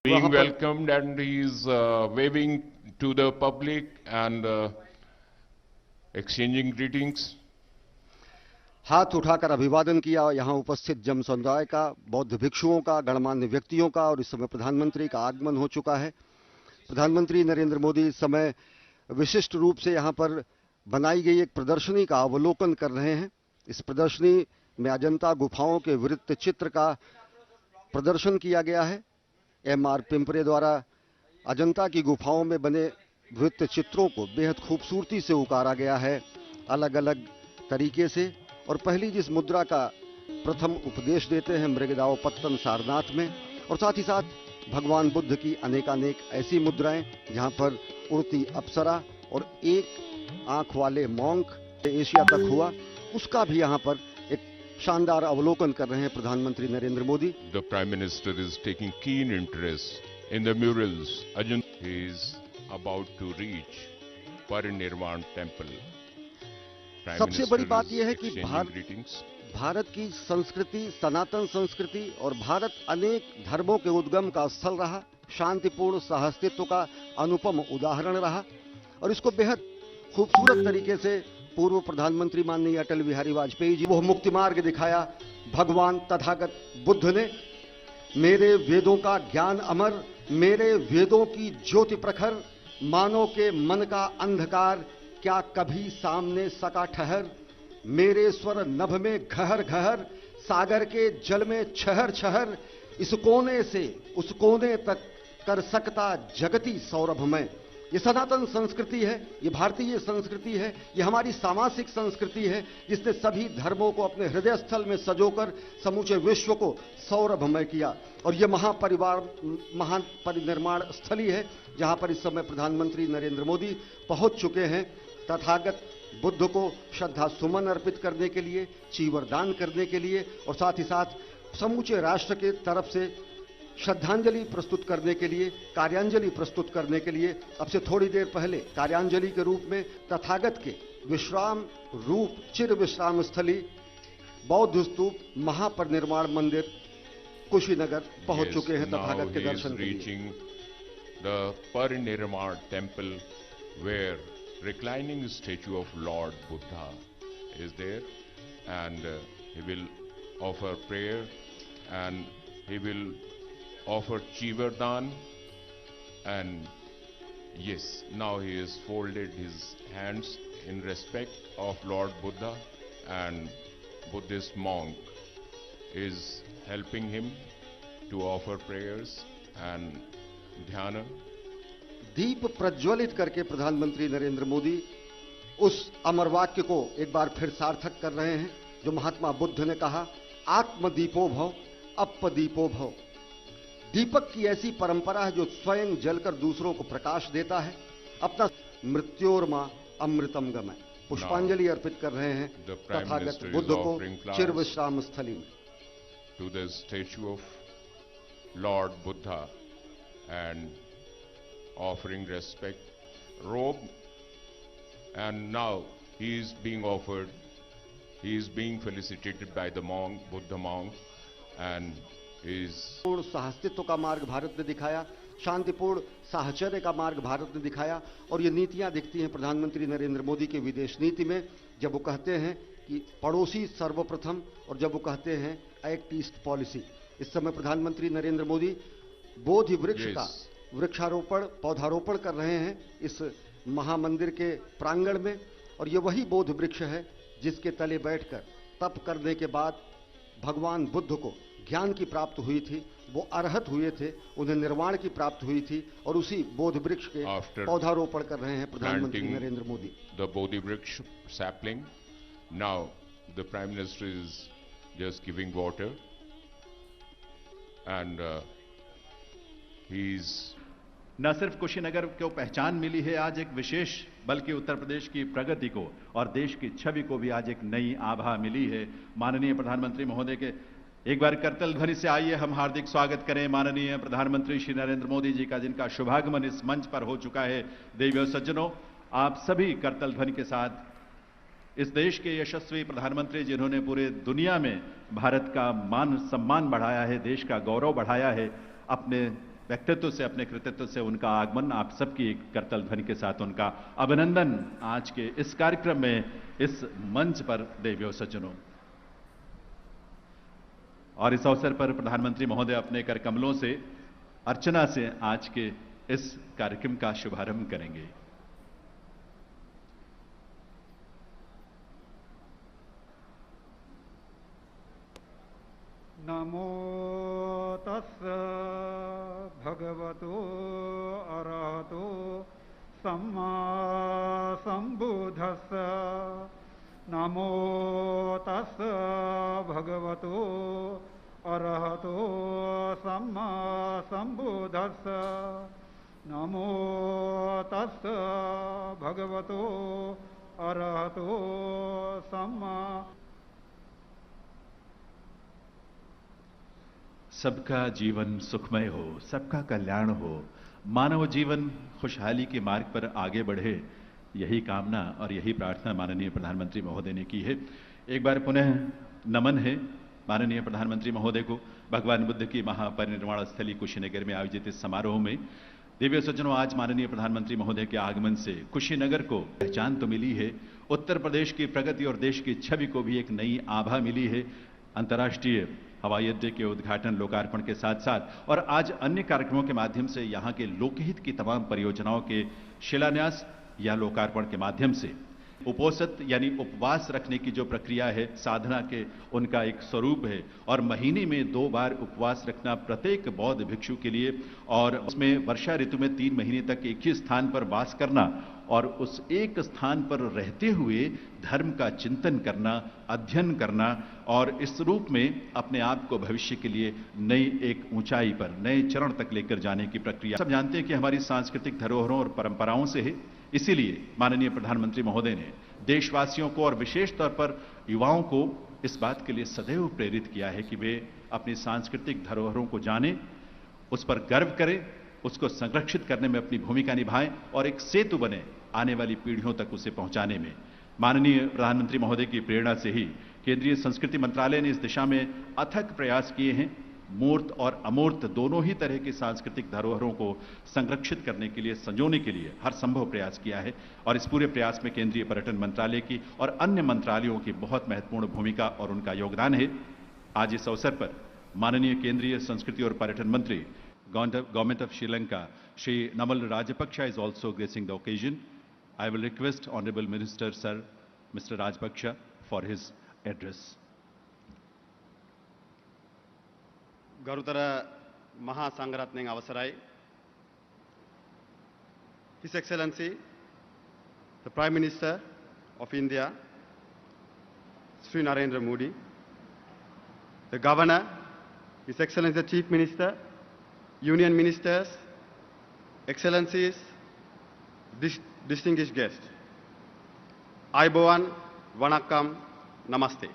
being welcomed, and he is waving to the public and exchanging greetings. हाथ उठाकर अभिवादन किया यहां उपस्थित जन समुदाय का, बौद्ध भिक्षुओं का, गणमान्य व्यक्तियों का, और इस समय प्रधानमंत्री का आगमन हो चुका है। प्रधानमंत्री नरेंद्र मोदी इस समय विशिष्ट रूप से यहां पर बनाई गई एक प्रदर्शनी का अवलोकन कर रहे हैं। इस प्रदर्शनी में अजंता गुफाओं के वृत्त चित्र का प्रदर्शन किया गया है। एमआर पिंपरे द्वारा अजंता की गुफाओं में बने वृत्त चित्रों को बेहद खूबसूरती से उकारा गया है, अलग अलग तरीके से। और पहली जिस मुद्रा का प्रथम उपदेश देते हैं मृगदाव पत्तन सारनाथ में, और साथ ही साथ भगवान बुद्ध की अनेकानेक ऐसी मुद्राएं जहां पर उड़ती अप्सरा और एक आंख वाले मॉन्क एशिया तक हुआ, उसका भी यहां पर एक शानदार अवलोकन कर रहे हैं प्रधानमंत्री Narendra Modi. The Prime Minister is taking keen interest in the murals. Ajanta is about to reach Parinirvan Temple. सबसे बड़ी बात यह है कि भारत की संस्कृति, सनातन संस्कृति, और भारत अनेक धर्मों के उद्गम का स्थल रहा, शांतिपूर्ण सहअस्तित्व का अनुपम उदाहरण रहा, और इसको बेहद खूबसूरत तरीके से पूर्व प्रधानमंत्री माननीय अटल बिहारी वाजपेयी जी वो मुक्ति मार्ग दिखाया भगवान तथागत बुद्ध ने। मेरे वेदों का ज्ञान अमर, मेरे वेदों की ज्योति प्रखर, मानव के मन का अंधकार क्या कभी सामने सका ठहर। मेरे स्वर नभ में घहर घहर, सागर के जल में छहर छहर, इस कोने से उस कोने तक कर सकता जगती सौरभमय। ये सनातन संस्कृति है, ये भारतीय संस्कृति है, ये हमारी सामासिक संस्कृति है, जिसने सभी धर्मों को अपने हृदय स्थल में सजोकर समूचे विश्व को सौरभमय किया। और ये महान परिनिर्माण स्थली है जहां पर इस समय प्रधानमंत्री नरेंद्र मोदी पहुंच चुके हैं तथागत बुद्ध को श्रद्धा सुमन अर्पित करने के लिए, चीवरदान करने के लिए, और साथ ही साथ समूचे राष्ट्र के तरफ से श्रद्धांजलि प्रस्तुत करने के लिए, कार्यांजलि प्रस्तुत करने के लिए। अब से थोड़ी देर पहले कार्यांजलि के रूप में तथागत के विश्राम रूप चिर विश्राम स्थली बौद्ध स्तूप महापरिनिर्वाण मंदिर कुशीनगर पहुंच चुके हैं तथागत के दर्शन के लिए। The Parinirvan Temple, where reclining statue of Lord Buddha is there, and he will offer prayer, and he will offer Chivardhan, and yes, now he has folded his hands in respect of Lord Buddha, and Buddhist monk is helping him to offer prayers and dhyana. दीप प्रज्वलित करके प्रधानमंत्री नरेंद्र मोदी उस अमर वाक्य को एक बार फिर सार्थक कर रहे हैं जो महात्मा बुद्ध ने कहा, आत्मदीपो भव अपदीपो भव। दीपक की ऐसी परंपरा है जो स्वयं जलकर दूसरों को प्रकाश देता है। अपना मृत्योर्मा अमृतम गमय पुष्पांजलि अर्पित कर रहे हैं तथागत बुद्ध को चिर विश्राम स्थली में। To the statue of Lord Buddha and offering respect, robe, and now he is being offered, he is being felicitated by the monk, Buddha monk, and is पूर्ण सहअस्तित्व का मार्ग भारत ने दिखाया, शांतिपूर्ण साहचर्य का मार्ग भारत ने दिखाया। और ये नीतियां दिखती हैं प्रधानमंत्री नरेंद्र मोदी की विदेश नीति में, जब वो कहते हैं कि पड़ोसी सर्वप्रथम, और जब वो कहते हैं एक्ट ईस्ट पॉलिसी। इस समय प्रधानमंत्री नरेंद्र मोदी बोधि वृक्ष का वृक्षारोपण पौधारोपण कर रहे हैं इस महामंदिर के प्रांगण में, और ये वही बोध वृक्ष है जिसके तले बैठकर तप करने के बाद भगवान बुद्ध को ज्ञान की प्राप्ति हुई थी, वो अरहत हुए थे, उन्हें निर्वाण की प्राप्ति हुई थी, और उसी बोध वृक्ष के पौधारोपण कर रहे हैं प्रधानमंत्री नरेंद्र मोदी। द बोधि वृक्ष sapling, now the Prime Minister is just giving water, and he's न सिर्फ कुशीनगर को पहचान मिली है आज एक विशेष, बल्कि उत्तर प्रदेश की प्रगति को और देश की छवि को भी आज एक नई आभा मिली है। माननीय प्रधानमंत्री महोदय के एक बार करतल ध्वनि से आइए हम हार्दिक स्वागत करें माननीय प्रधानमंत्री श्री नरेंद्र मोदी जी का, जिनका शुभागमन इस मंच पर हो चुका है। देवी और सज्जनों, आप सभी करतल ध्वनि के साथ इस देश के यशस्वी प्रधानमंत्री जिन्होंने पूरे दुनिया में भारत का मान सम्मान बढ़ाया है, देश का गौरव बढ़ाया है, अपने व्यक्तित्व से, अपने कृतित्व से उनका आगमन, आप सबकी एक करतल ध्वनि के साथ उनका अभिनंदन आज के इस कार्यक्रम में, इस मंच पर देवियों सज्जनों। और इस अवसर पर प्रधानमंत्री महोदय अपने कर कमलों से अर्चना से आज के इस कार्यक्रम का शुभारंभ करेंगे। नमो तस्स भगवतो अरहतो सम्मा संबुद्धस्स। नमो तस्स भगवतो अरहतो सम्मा संबुद्धस्स। नमो तस्स भगवतो अरहतो सम्मा। सबका जीवन सुखमय हो, सबका कल्याण हो, मानव जीवन खुशहाली के मार्ग पर आगे बढ़े, यही कामना और यही प्रार्थना माननीय प्रधानमंत्री महोदय ने की है। एक बार पुनः नमन है माननीय प्रधानमंत्री महोदय को भगवान बुद्ध की महापरिनिर्वाण स्थली कुशीनगर में आयोजित इस समारोह में। दिव्य सज्जनों, आज माननीय प्रधानमंत्री महोदय के आगमन से कुशीनगर को पहचान तो मिली है, उत्तर प्रदेश की प्रगति और देश की छवि को भी एक नई आभा मिली है। अंतर्राष्ट्रीय हवाई अड्डे के उद्घाटन, लोकार्पण के साथ साथ और आज अन्य कार्यक्रमों के माध्यम से यहां के लोकहित की तमाम परियोजनाओं के शिलान्यास या लोकार्पण के माध्यम से उपोषित यानी उपवास रखने की जो प्रक्रिया है, साधना के उनका एक स्वरूप है और महीने में 2 बार उपवास रखना प्रत्येक बौद्ध भिक्षु के लिए, और उसमें वर्षा ऋतु में 3 महीने तक एक ही स्थान पर वास करना और उस एक स्थान पर रहते हुए धर्म का चिंतन करना, अध्ययन करना और इस रूप में अपने आप को भविष्य के लिए नई एक ऊंचाई पर, नए चरण तक लेकर जाने की प्रक्रिया सब जानते हैं कि हमारी सांस्कृतिक धरोहरों और परंपराओं से है। इसीलिए माननीय प्रधानमंत्री महोदय ने देशवासियों को और विशेष तौर पर युवाओं को इस बात के लिए सदैव प्रेरित किया है कि वे अपनी सांस्कृतिक धरोहरों को जानें, उस पर गर्व करें, उसको संरक्षित करने में अपनी भूमिका निभाएं और एक सेतु बने आने वाली पीढ़ियों तक उसे पहुंचाने में। माननीय प्रधानमंत्री महोदय की प्रेरणा से ही केंद्रीय संस्कृति मंत्रालय ने इस दिशा में अथक प्रयास किए हैं। मूर्त और अमूर्त दोनों ही तरह की सांस्कृतिक धरोहरों को संरक्षित करने के लिए, संजोने के लिए हर संभव प्रयास किया है और इस पूरे प्रयास में केंद्रीय पर्यटन मंत्रालय की और अन्य मंत्रालयों की बहुत महत्वपूर्ण भूमिका और उनका योगदान है। आज इस अवसर पर माननीय केंद्रीय संस्कृति और पर्यटन मंत्री Government of Sri Lanka, Shri Namal Rajapaksa is also gracing the occasion. I will request Honorable Minister Sir, Mr. Rajapaksa for his address. ගරුතර මහා සංඝරත්නයන් අවසරයි. His Excellency, the Prime Minister of India, Sri Narendra Modi, the Governor, His Excellency the Chief Minister, Union Ministers, Excellencies, distinguished guests, Ayubowan, Vanakkam, Namaste.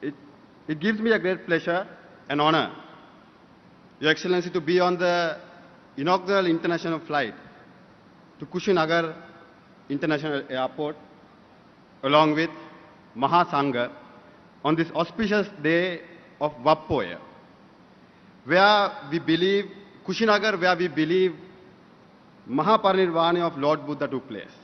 It gives me a great pleasure and honor, Your Excellency, to be on the inaugural international flight to Kushinagar International Airport along with Mahasangha on this auspicious day of Vappoya, where we believe, Kushinagar, where we believe Mahaparinirvana of Lord Buddha took place.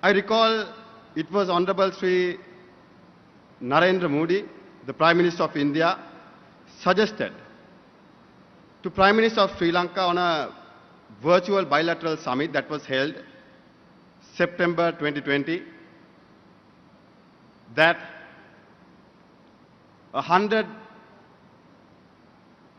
I recall it was Honorable Sri Narendra Modi, the Prime Minister of India, suggested to Prime Minister of Sri Lanka on a virtual bilateral summit that was held September 2020 that 100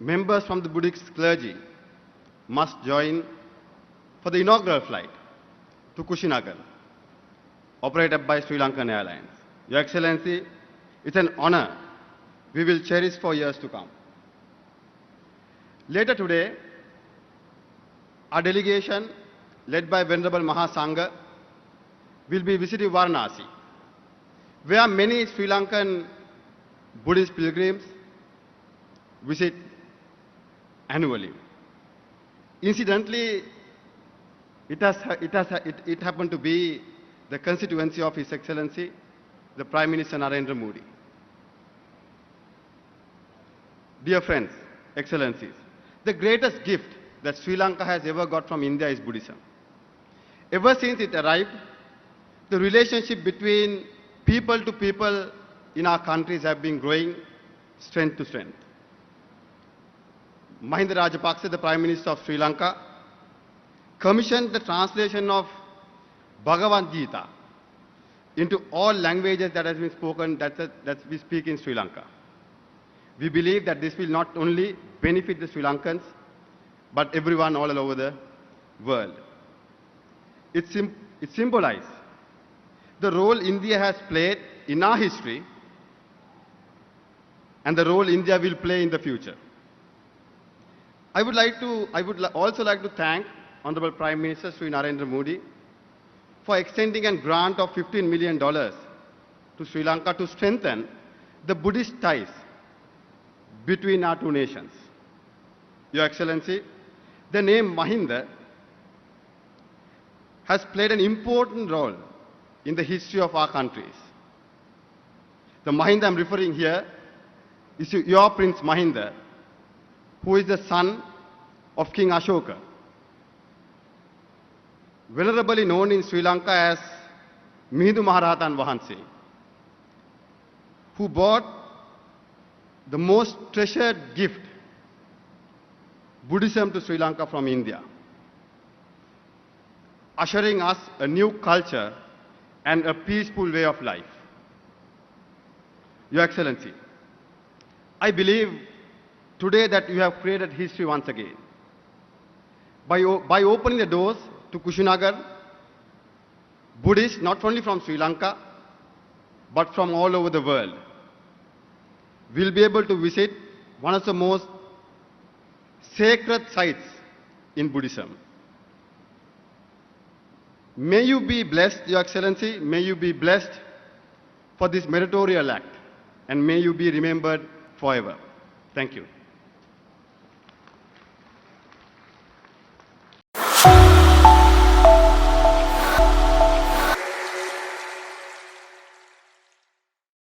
members from the Buddhist clergy must join for the inaugural flight to Kushinagar, operated by Sri Lankan Airlines. Your Excellency, it's an honor we will cherish for years to come. Later today, our delegation, led by Venerable Mahasangha, will be visiting Varanasi, where many Sri Lankan Buddhist pilgrims visit annually. Incidentally, it happened to be the constituency of His Excellency, the Prime Minister Narendra Modi. Dear friends, Excellencies, The greatest gift that Sri Lanka has ever got from India is Buddhism. Ever since it arrived, the relationship between people to people in our countries have been growing strength to strength. Mahinda Rajapaksa, the Prime Minister of Sri Lanka, commissioned the translation of Bhagavad Gita into all languages that has been spoken, that we speak in Sri Lanka. We believe that this will not only benefit the Sri Lankans, but everyone all over the world. It symbolizes the role India has played in our history and the role India will play in the future. I would also like to thank Honorable Prime Minister Sri Narendra Modi for extending a grant of $15 million to Sri Lanka to strengthen the Buddhist ties between our two nations. Your Excellency, the name Mahinda has played an important role in the history of our countries. The Mahinda I'm referring here is your Prince Mahinda, who is the son of King Ashoka, venerably known in Sri Lanka as Mihindu Maharatan Vahanse, who brought the most treasured gift, Buddhism, to Sri Lanka from India, ushering us a new culture and a peaceful way of life. Your Excellency, I believe today that you have created history once again. By opening the doors to Kushinagar, Buddhists, not only from Sri Lanka, but from all over the world, will be able to visit one of the most sacred sites in Buddhism. May you be blessed, Your Excellency, may you be blessed for this meritorious act, and may you be remembered forever. Thank you.